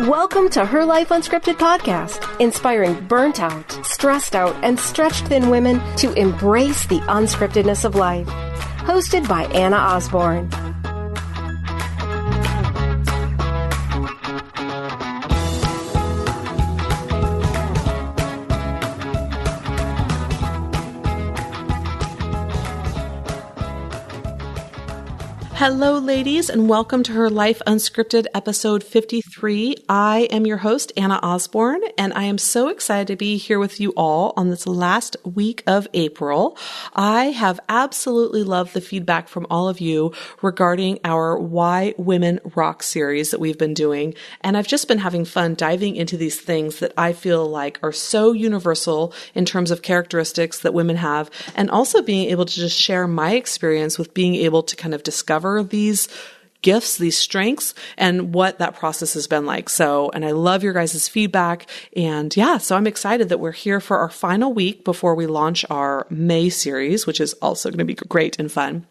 Welcome to Her Life Unscripted podcast, inspiring burnt out, stressed out, and stretched thin women to embrace the unscriptedness of life. Hosted by Anna Osborne. Hello, ladies, and welcome to Her Life Unscripted, episode 53. I am your host, Anna Osborne, and I am so excited to be here with you all on this last week of April. I have absolutely loved the feedback from all of you regarding our Why Women Rock series that we've been doing, and I've just been having fun diving into these things that I feel like are so universal in terms of characteristics that women have, and also being able to just share my experience with being able to kind of discover these gifts, these strengths, and what that process has been like. So, and I love your guys' feedback. And yeah, so I'm excited that we're here for our final week before we launch our May series, which is also going to be great and fun.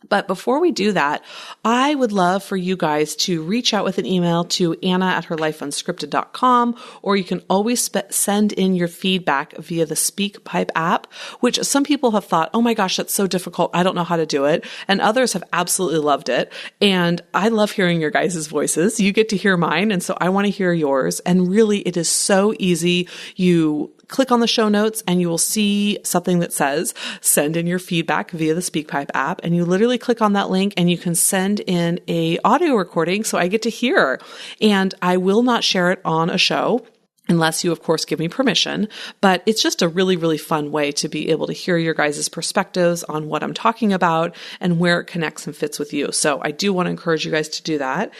But before we do that, I would love for you guys to reach out with an email to anna@herlifeunscripted.com, or you can always send in your feedback via the SpeakPipe app, which some people have thought, oh my gosh, that's so difficult. I don't know how to do it. And others have absolutely loved it. And I love hearing your guys' voices. You get to hear mine. And so I want to hear yours. And really, it is so easy. You click on the show notes and you will see something that says send in your feedback via the SpeakPipe app, and you literally click on that link and you can send in a audio recording so I get to hear, and I will not share it on a show unless you, of course, give me permission. But it's just a really, really fun way to be able to hear your guys' perspectives on what I'm talking about and where it connects and fits with you. So I do want to encourage you guys to do that.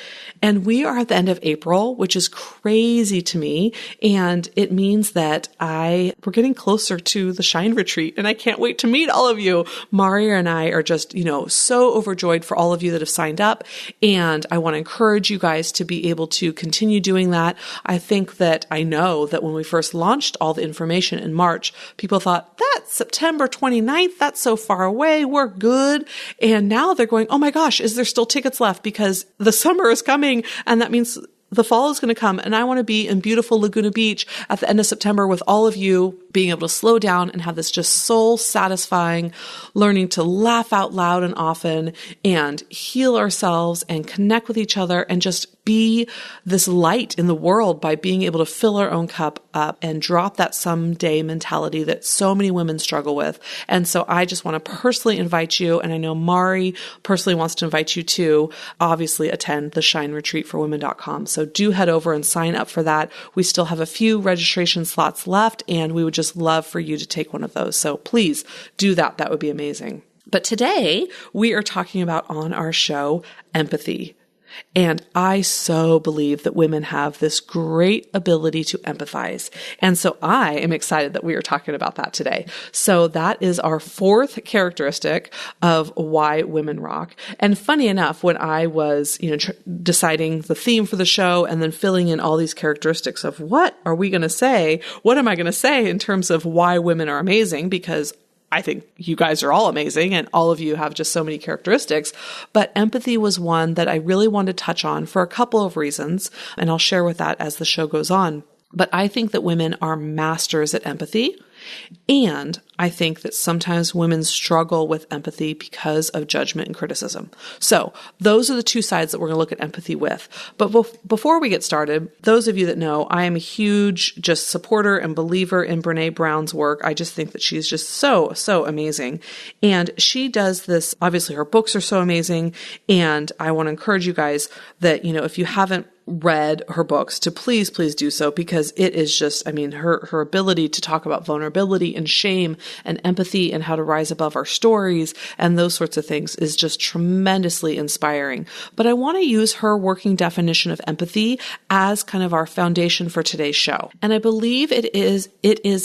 And we are at the end of April, which is crazy to me. And it means that we're getting closer to the Shine Retreat, and I can't wait to meet all of you. Maria and I are just, so overjoyed for all of you that have signed up. And I want to encourage you guys to be able to continue doing that. I think that I know that when we first launched all the information in March, people thought, that's September 29th. That's so far away. We're good. And now they're going, oh my gosh, is there still tickets left? Because the summer is coming, and that means the fall is going to come, and I want to be in beautiful Laguna Beach at the end of September with all of you, being able to slow down and have this just soul satisfying learning to laugh out loud and often and heal ourselves and connect with each other and just be this light in the world by being able to fill our own cup up and drop that someday mentality that so many women struggle with. And so I just want to personally invite you, and I know Mari personally wants to invite you to obviously attend the Shine Retreat for Women.com. So do head over and sign up for that. We still have a few registration slots left, and we would just love for you to take one of those. So please do that. That would be amazing. But today we are talking about on our show, empathy. And I so believe that women have this great ability to empathize. And so I am excited that we are talking about that today. So that is our fourth characteristic of why women rock. And funny enough, when I was, deciding the theme for the show and then filling in all these characteristics of what are we going to say? What am I going to say in terms of why women are amazing? Because I think you guys are all amazing and all of you have just so many characteristics, but empathy was one that I really wanted to touch on for a couple of reasons, and I'll share with that as the show goes on. But I think that women are masters at empathy, and I think that sometimes women struggle with empathy because of judgment and criticism. So those are the two sides that we're going to look at empathy with. But before we get started, those of you that know, I am a huge just supporter and believer in Brene Brown's work. I just think that she's just so, so amazing. And she does this, obviously her books are so amazing. And I want to encourage you guys that, if you haven't read her books, to please do so, because it is just, her ability to talk about vulnerability and shame and empathy and how to rise above our stories and those sorts of things is just tremendously inspiring. But I want to use her working definition of empathy as kind of our foundation for today's show. And I believe it is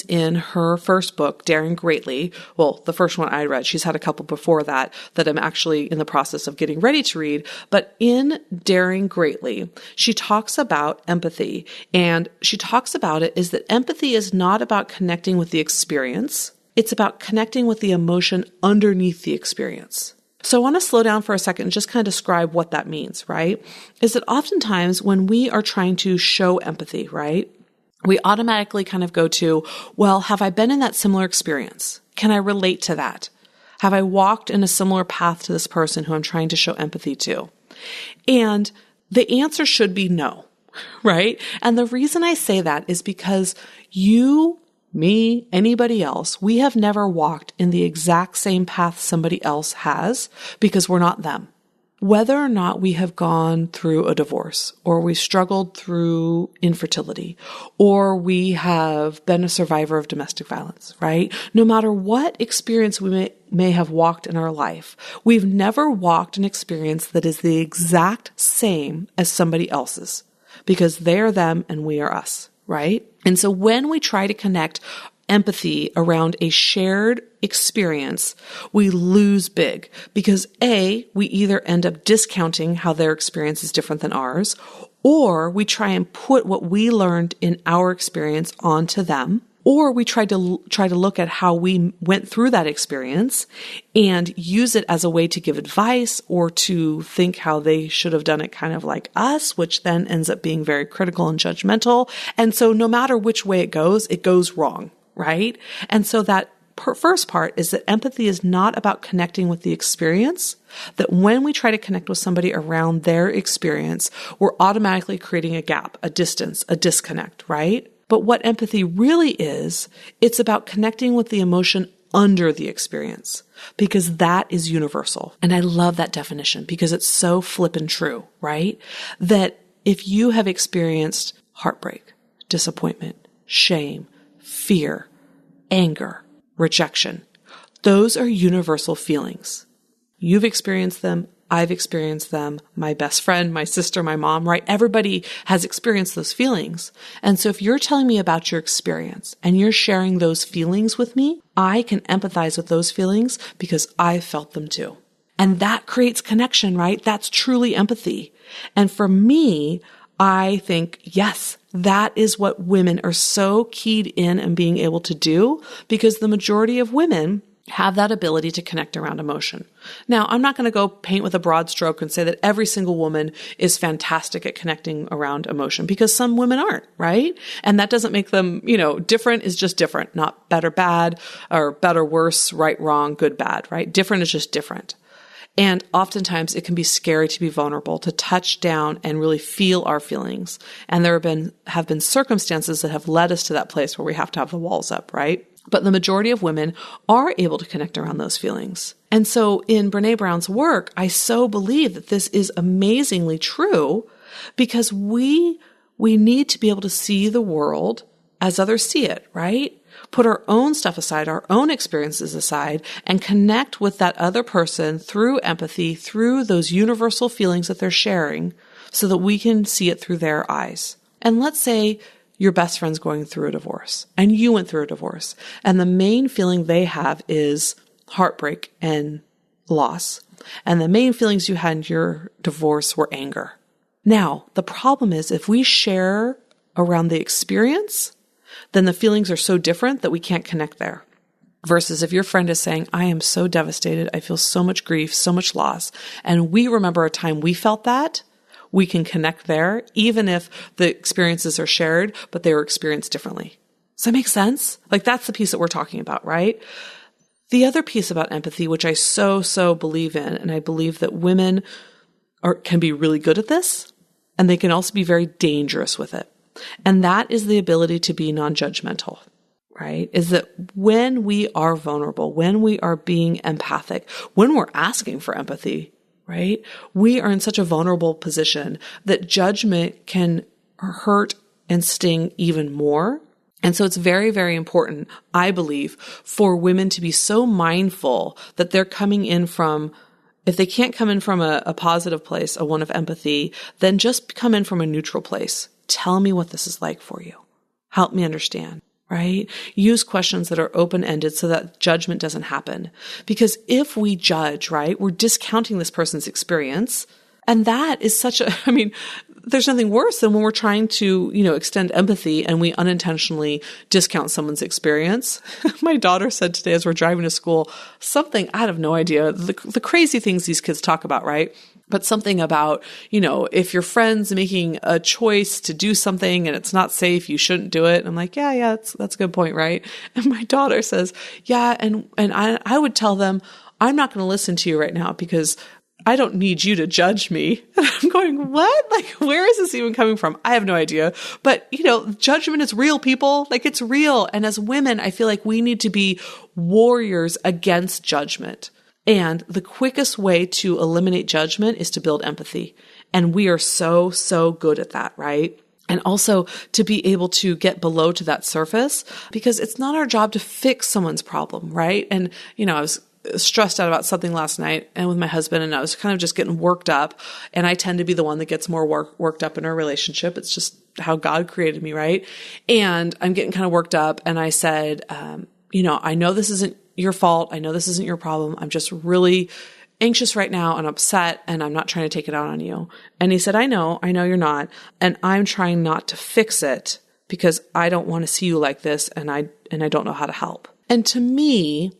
in her first book, Daring Greatly. Well, the first one I read, she's had a couple before that I'm actually in the process of getting ready to read. But in Daring Greatly, she talks about empathy, and she talks about it is that empathy is not about connecting with the experience. It's about connecting with the emotion underneath the experience. So I want to slow down for a second and just kind of describe what that means, right? Is that oftentimes when we are trying to show empathy, right, we automatically kind of go to, well, have I been in that similar experience? Can I relate to that? Have I walked in a similar path to this person who I'm trying to show empathy to? And the answer should be no, right? And the reason I say that is because you, me, anybody else, we have never walked in the exact same path somebody else has because we're not them. Whether or not we have gone through a divorce, or we struggled through infertility, or we have been a survivor of domestic violence, right? No matter what experience we may have walked in our life, we've never walked an experience that is the exact same as somebody else's because they are them and we are us, right? And so when we try to connect empathy around a shared experience, we lose big because A, we either end up discounting how their experience is different than ours, or we try and put what we learned in our experience onto them, or we try to look at how we went through that experience and use it as a way to give advice or to think how they should have done it kind of like us, which then ends up being very critical and judgmental. And so no matter which way it goes wrong. Right? And so that first part is that empathy is not about connecting with the experience, that when we try to connect with somebody around their experience, we're automatically creating a gap, a distance, a disconnect, right? But what empathy really is, it's about connecting with the emotion under the experience, because that is universal. And I love that definition because it's so flippin' true, right? That if you have experienced heartbreak, disappointment, shame, fear, anger, rejection. Those are universal feelings. You've experienced them. I've experienced them. My best friend, my sister, my mom, right? Everybody has experienced those feelings. And so if you're telling me about your experience and you're sharing those feelings with me, I can empathize with those feelings because I felt them too. And that creates connection, right? That's truly empathy. And for me, I think, yes, that is what women are so keyed in and being able to do because the majority of women have that ability to connect around emotion. Now, I'm not going to go paint with a broad stroke and say that every single woman is fantastic at connecting around emotion because some women aren't, right? And that doesn't make them, different is just different, not better, bad, or better, worse, right, wrong, good, bad, right? Different is just different. And oftentimes it can be scary to be vulnerable, to touch down and really feel our feelings. And there have been circumstances that have led us to that place where we have to have the walls up, right? But the majority of women are able to connect around those feelings. And so in Brene Brown's work, I so believe that this is amazingly true because we need to be able to see the world as others see it, right? Put our own stuff aside, our own experiences aside, and connect with that other person through empathy, through those universal feelings that they're sharing so that we can see it through their eyes. And let's say your best friend's going through a divorce and you went through a divorce and the main feeling they have is heartbreak and loss. And the main feelings you had in your divorce were anger. Now, the problem is if we share around the experience, then the feelings are so different that we can't connect there. Versus if your friend is saying, I am so devastated, I feel so much grief, so much loss, and we remember a time we felt that, we can connect there, even if the experiences are shared, but they were experienced differently. Does that make sense? Like that's the piece that we're talking about, right? The other piece about empathy, which I so believe in, and I believe that women can be really good at this, and they can also be very dangerous with it. And that is the ability to be non-judgmental, right? Is that when we are vulnerable, when we are being empathic, when we're asking for empathy, right? We are in such a vulnerable position that judgment can hurt and sting even more. And so it's very, very important, I believe, for women to be so mindful that they're coming in from, if they can't come in from a positive place, a one of empathy, then just come in from a neutral place. Tell me what this is like for you. Help me understand, right? Use questions that are open-ended so that judgment doesn't happen. Because if we judge, right, we're discounting this person's experience And that is there's nothing worse than when we're trying to, extend empathy and we unintentionally discount someone's experience. My daughter said today as we're driving to school, something, I have no idea, the crazy things these kids talk about, right? But something about, if your friend's making a choice to do something and it's not safe, you shouldn't do it. And I'm like, yeah, that's a good point, right? And my daughter says, yeah, and I would tell them, I'm not going to listen to you right now because I don't need you to judge me. And I'm going, what? Like, where is this even coming from? I have no idea. But, judgment is real, people. Like, it's real. And as women, I feel like we need to be warriors against judgment. And the quickest way to eliminate judgment is to build empathy. And we are so, so good at that, right? And also to be able to get below to that surface, because it's not our job to fix someone's problem, right? And, I was stressed out about something last night and with my husband, and I was kind of just getting worked up. And I tend to be the one that gets more worked up in our relationship. It's just how God created me, right? And I'm getting kind of worked up. And I said, I know this isn't your fault. I know this isn't your problem. I'm just really anxious right now and upset, and I'm not trying to take it out on you. And he said, I know you're not. And I'm trying not to fix it because I don't want to see you like this. And I don't know how to help. And to me,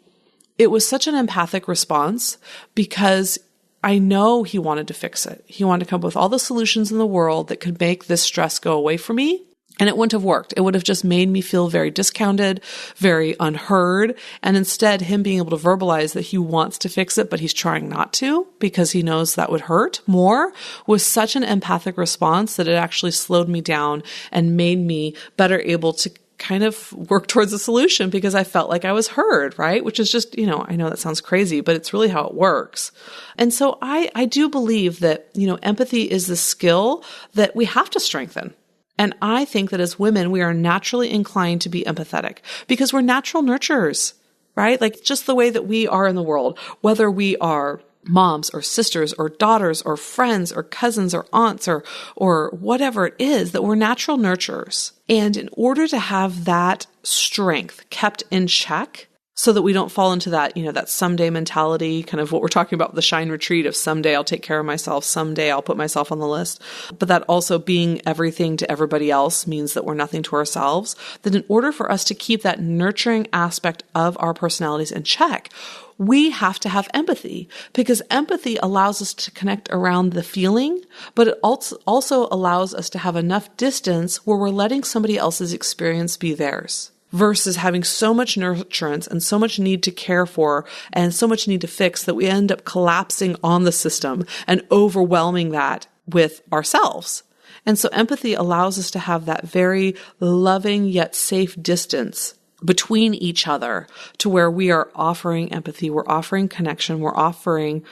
it was such an empathic response because I know he wanted to fix it. He wanted to come up with all the solutions in the world that could make this stress go away from me. And it wouldn't have worked. It would have just made me feel very discounted, very unheard. And instead, him being able to verbalize that he wants to fix it, but he's trying not to because he knows that would hurt more, was such an empathic response that it actually slowed me down and made me better able to kind of work towards a solution because I felt like I was heard, right? Which is just, I know that sounds crazy, but it's really how it works. And so I do believe that, empathy is the skill that we have to strengthen. And I think that as women, we are naturally inclined to be empathetic because we're natural nurturers, right? Like just the way that we are in the world, whether we are moms or sisters or daughters or friends or cousins or aunts or whatever it is, that we're natural nurturers. And in order to have that strength kept in check so that we don't fall into that, that someday mentality, kind of what we're talking about with the Shine Retreat of someday I'll take care of myself, someday I'll put myself on the list. But that also being everything to everybody else means that we're nothing to ourselves. That in order for us to keep that nurturing aspect of our personalities in check, we have to have empathy because empathy allows us to connect around the feeling, but it also allows us to have enough distance where we're letting somebody else's experience be theirs versus having so much nurturance and so much need to care for and so much need to fix that we end up collapsing on the system and overwhelming that with ourselves. And so empathy allows us to have that very loving yet safe distance between each other to where we are offering empathy, we're offering connection, we're offering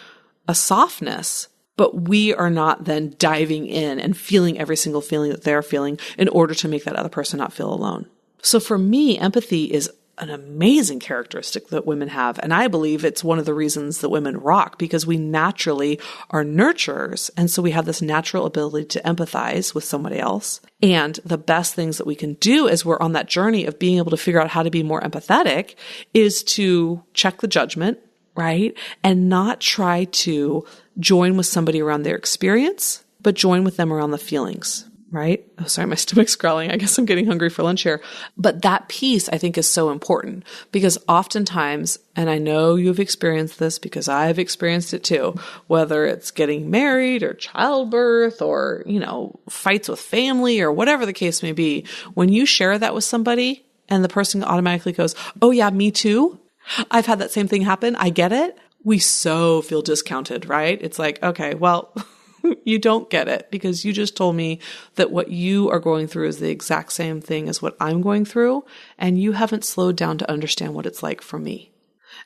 a softness, but we are not then diving in and feeling every single feeling that they're feeling in order to make that other person not feel alone. So for me, empathy is an amazing characteristic that women have. And I believe it's one of the reasons that women rock because we naturally are nurturers. And so we have this natural ability to empathize with somebody else. And the best things that we can do as we're on that journey of being able to figure out how to be more empathetic is to check the judgment, right? And not try to join with somebody around their experience, but join with them around the feelings. Right? Oh, sorry, my stomach's growling. I guess I'm getting hungry for lunch here. But that piece I think is so important because oftentimes, and I know you've experienced this because I've experienced it too, whether it's getting married or childbirth or, fights with family or whatever the case may be, when you share that with somebody and the person automatically goes, oh yeah, me too. I've had that same thing happen. I get it. We so feel discounted, right? It's like, okay, well, you don't get it because you just told me that what you are going through is the exact same thing as what I'm going through, and you haven't slowed down to understand what it's like for me.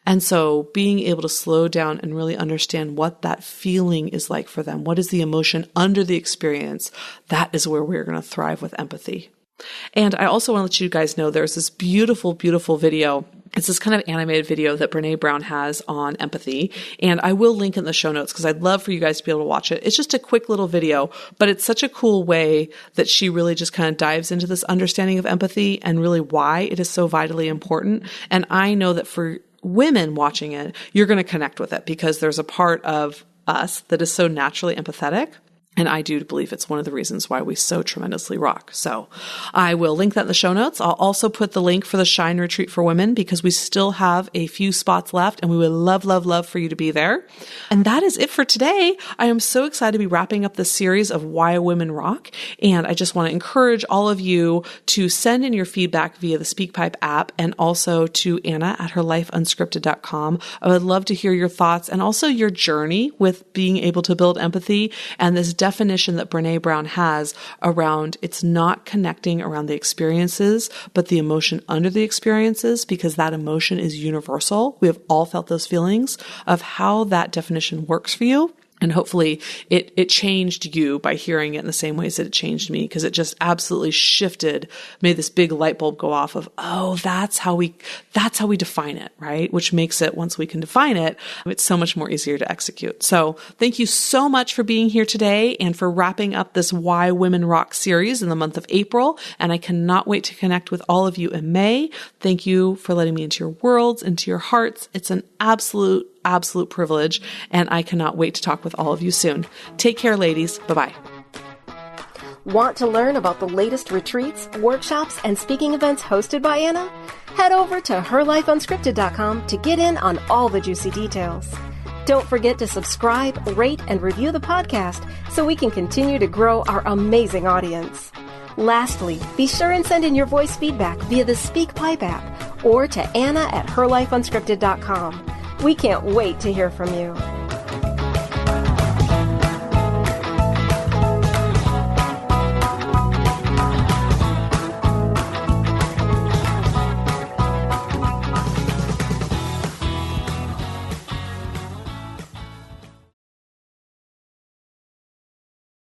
And so being able to slow down and really understand what that feeling is like for them, what is the emotion under the experience, that is where we're going to thrive with empathy. And I also want to let you guys know there's this beautiful, beautiful video. It's this kind of animated video that Brene Brown has on empathy. And I will link in the show notes because I'd love for you guys to be able to watch it. It's just a quick little video, but it's such a cool way that she really just kind of dives into this understanding of empathy and really why it is so vitally important. And I know that for women watching it, you're going to connect with it because there's a part of us that is so naturally empathetic. And I do believe it's one of the reasons why we so tremendously rock. So I will link that in the show notes. I'll also put the link for the Shine Retreat for Women because we still have a few spots left and we would love, love, love for you to be there. And that is it for today. I am so excited to be wrapping up this series of Why Women Rock. And I just want to encourage all of you to send in your feedback via the SpeakPipe app and also to Anna at herlifeunscripted.com. I would love to hear your thoughts and also your journey with being able to build empathy and this definition that Brene Brown has around it's not connecting around the experiences, but the emotion under the experiences, because that emotion is universal. We have all felt those feelings of how that definition works for you. And hopefully it changed you by hearing it in the same ways that it changed me, because it just absolutely shifted, made this big light bulb go off of, oh, that's how we define it, right? Which makes it, once we can define it, it's so much more easier to execute. So thank you so much for being here today and for wrapping up this Why Women Rock series in the month of April. And I cannot wait to connect with all of you in May. Thank you for letting me into your worlds, into your hearts. It's an absolute privilege, and I cannot wait to talk with all of you soon. Take care, ladies. Bye-bye. Want to learn about the latest retreats, workshops, and speaking events hosted by Anna? Head over to herlifeunscripted.com to get in on all the juicy details. Don't forget to subscribe, rate, and review the podcast so we can continue to grow our amazing audience. Lastly, be sure and send in your voice feedback via the SpeakPipe app or to Anna at herlifeunscripted.com. We can't wait to hear from you.